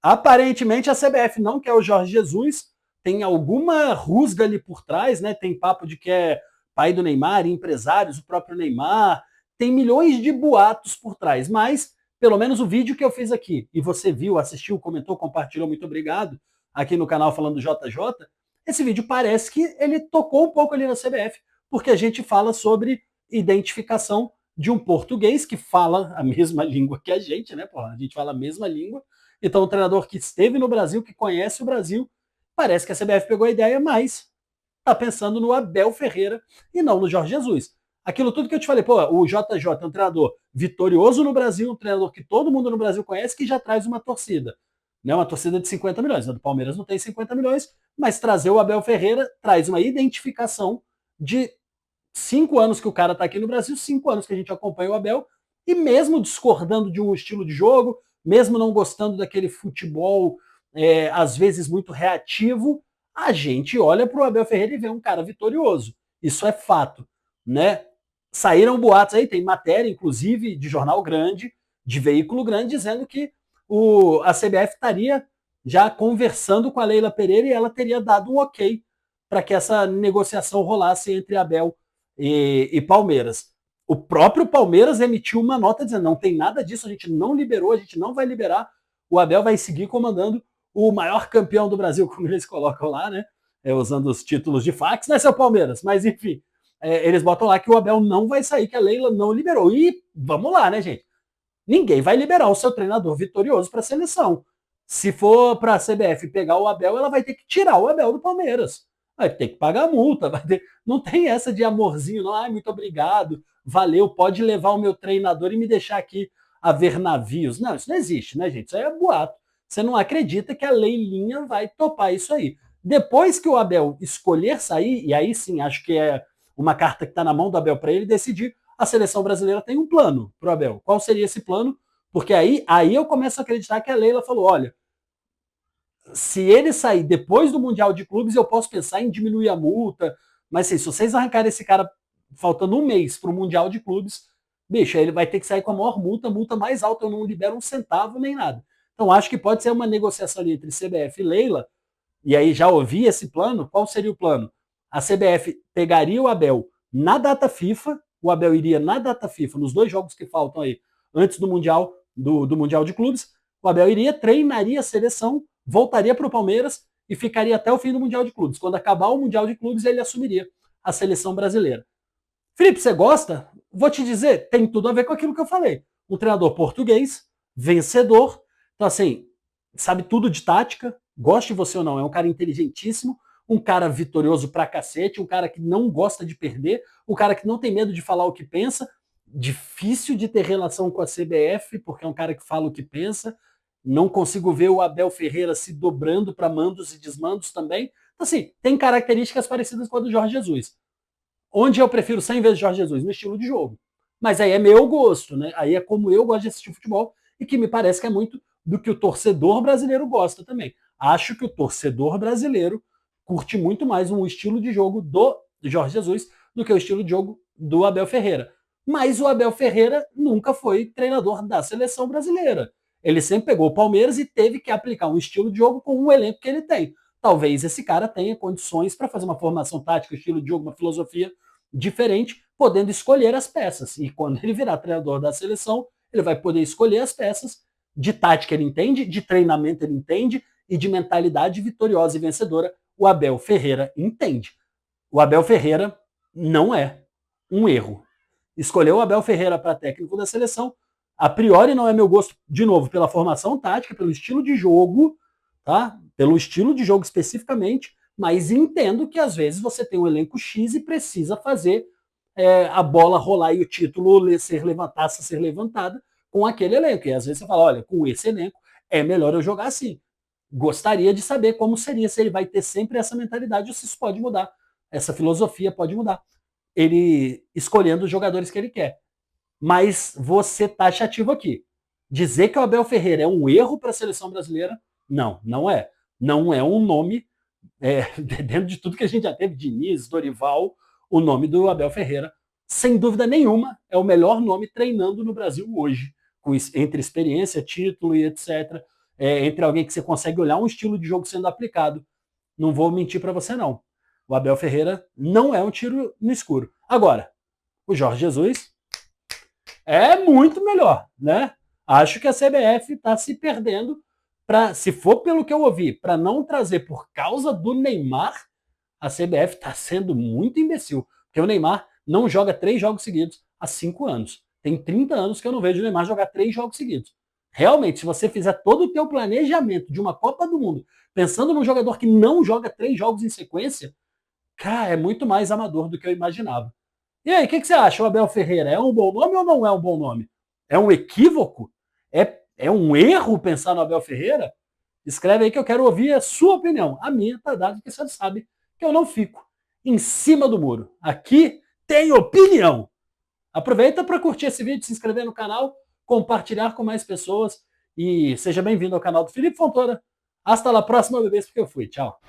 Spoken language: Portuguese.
Aparentemente a CBF não quer o Jorge Jesus, tem alguma rusga ali por trás, né? Tem papo de que é pai do Neymar, empresários, o próprio Neymar, tem milhões de boatos por trás, mas pelo menos o vídeo que eu fiz aqui, e você viu, assistiu, comentou, compartilhou, muito obrigado, aqui no canal falando do JJ, esse vídeo parece que ele tocou um pouco ali na CBF, porque a gente fala sobre identificação de um português que fala a mesma língua que a gente, né? Porra, a gente fala a mesma língua, então, um treinador que esteve no Brasil, que conhece o Brasil, parece que a CBF pegou a ideia, mas está pensando no Abel Ferreira e não no Jorge Jesus. Aquilo tudo que eu te falei, pô, o JJ é um treinador vitorioso no Brasil, um treinador que todo mundo no Brasil conhece, que já traz uma torcida. Né, uma torcida de 50 milhões. A do Palmeiras não tem 50 milhões, mas trazer o Abel Ferreira traz uma identificação de 5 anos que o cara está aqui no Brasil, 5 anos que a gente acompanha o Abel, e mesmo discordando de um estilo de jogo, mesmo não gostando daquele futebol, às vezes muito reativo, a gente olha para o Abel Ferreira e vê um cara vitorioso. Isso é fato, né? Saíram boatos aí, tem matéria, inclusive, de jornal grande, de veículo grande, dizendo que a CBF estaria já conversando com a Leila Pereira e ela teria dado um ok para que essa negociação rolasse entre Abel e Palmeiras. O próprio Palmeiras emitiu uma nota dizendo: não tem nada disso, a gente não liberou, a gente não vai liberar. O Abel vai seguir comandando o maior campeão do Brasil, como eles colocam lá, né? Usando os títulos de fax, né, seu Palmeiras? Mas enfim, eles botam lá que o Abel não vai sair, que a Leila não liberou. E vamos lá, né, gente? Ninguém vai liberar o seu treinador vitorioso para a seleção. Se for para a CBF pegar o Abel, ela vai ter que tirar o Abel do Palmeiras. Vai ter que pagar a multa. Não tem essa de amorzinho, não. Ai, muito obrigado, valeu, pode levar o meu treinador e me deixar aqui a ver navios. Não, isso não existe, né, gente? Isso aí é boato. Você não acredita que a Leilinha vai topar isso aí. Depois que o Abel escolher sair, e aí sim, acho que é uma carta que está na mão do Abel para ele decidir, a seleção brasileira tem um plano para o Abel. Qual seria esse plano? Porque aí eu começo a acreditar que a Leila falou: olha, se ele sair depois do Mundial de Clubes, eu posso pensar em diminuir a multa, mas assim, se vocês arrancarem esse cara faltando um mês para o Mundial de Clubes, bicho, aí ele vai ter que sair com a maior multa mais alta, eu não libero um centavo nem nada. Então acho que pode ser uma negociação ali entre CBF e Leila, e aí já ouvi esse plano. Qual seria o plano? A CBF pegaria o Abel na data FIFA, o Abel iria na data FIFA, nos 2 jogos que faltam aí, antes do Mundial, do Mundial de Clubes, o Abel iria, treinaria a seleção, voltaria para o Palmeiras e ficaria até o fim do Mundial de Clubes. Quando acabar o Mundial de Clubes, ele assumiria a seleção brasileira. Felipe, você gosta? Vou te dizer, tem tudo a ver com aquilo que eu falei. Um treinador português, vencedor, então assim, sabe tudo de tática, goste você ou não, é um cara inteligentíssimo, um cara vitorioso pra cacete, um cara que não gosta de perder, um cara que não tem medo de falar o que pensa, difícil de ter relação com a CBF, porque é um cara que fala o que pensa, não consigo ver o Abel Ferreira se dobrando para mandos e desmandos também. Então, assim, tem características parecidas com a do Jorge Jesus. Onde eu prefiro 100 vezes Jorge Jesus? No estilo de jogo. Mas aí é meu gosto, né? Aí é como eu gosto de assistir futebol e que me parece que é muito do que o torcedor brasileiro gosta também. Acho que o torcedor brasileiro curte muito mais um estilo de jogo do Jorge Jesus do que o estilo de jogo do Abel Ferreira. Mas o Abel Ferreira nunca foi treinador da seleção brasileira. Ele sempre pegou o Palmeiras e teve que aplicar um estilo de jogo com o elenco que ele tem. Talvez esse cara tenha condições para fazer uma formação tática, estilo de jogo, uma filosofia diferente, podendo escolher as peças. E quando ele virar treinador da seleção, ele vai poder escolher as peças. De tática ele entende, de treinamento ele entende, e de mentalidade vitoriosa e vencedora o Abel Ferreira entende. O Abel Ferreira não é um erro. Escolheu o Abel Ferreira para técnico da seleção, a priori não é meu gosto, de novo, pela formação tática, pelo estilo de jogo, tá? Pelo estilo de jogo especificamente, mas entendo que às vezes você tem um elenco X e precisa fazer a bola rolar e o título ser levantada com aquele elenco. E às vezes você fala: olha, com esse elenco é melhor eu jogar assim. Gostaria de saber como seria, se ele vai ter sempre essa mentalidade ou se isso pode mudar. Essa filosofia pode mudar. Ele escolhendo os jogadores que ele quer. Mas você taxativo aqui. Dizer que o Abel Ferreira é um erro para a seleção brasileira, não, não é. Não é um nome, dentro de tudo que a gente já teve, Diniz, Dorival, o nome do Abel Ferreira, sem dúvida nenhuma, é o melhor nome treinando no Brasil hoje, entre experiência, título e etc. entre alguém que você consegue olhar um estilo de jogo sendo aplicado. Não vou mentir para você, não. O Abel Ferreira não é um tiro no escuro. Agora, o Jorge Jesus é muito melhor, né? Acho que a CBF está se perdendo para, se for pelo que eu ouvi, para não trazer por causa do Neymar, a CBF está sendo muito imbecil. Porque o Neymar não joga 3 jogos seguidos há 5 anos. Tem 30 anos que eu não vejo o Neymar jogar 3 jogos seguidos. Realmente, se você fizer todo o teu planejamento de uma Copa do Mundo, pensando num jogador que não joga 3 jogos em sequência, cara, é muito mais amador do que eu imaginava. E aí, o que você acha, o Abel Ferreira? É um bom nome ou não é um bom nome? É um equívoco? É um erro pensar no Abel Ferreira? Escreve aí que eu quero ouvir a sua opinião. A minha tá dada, que você sabe que eu não fico em cima do muro. Aqui tem opinião. Aproveita para curtir esse vídeo, se inscrever no canal, compartilhar com mais pessoas e seja bem-vindo ao canal do Felipe Fontoura. Hasta la próxima, bebês, porque eu fui. Tchau.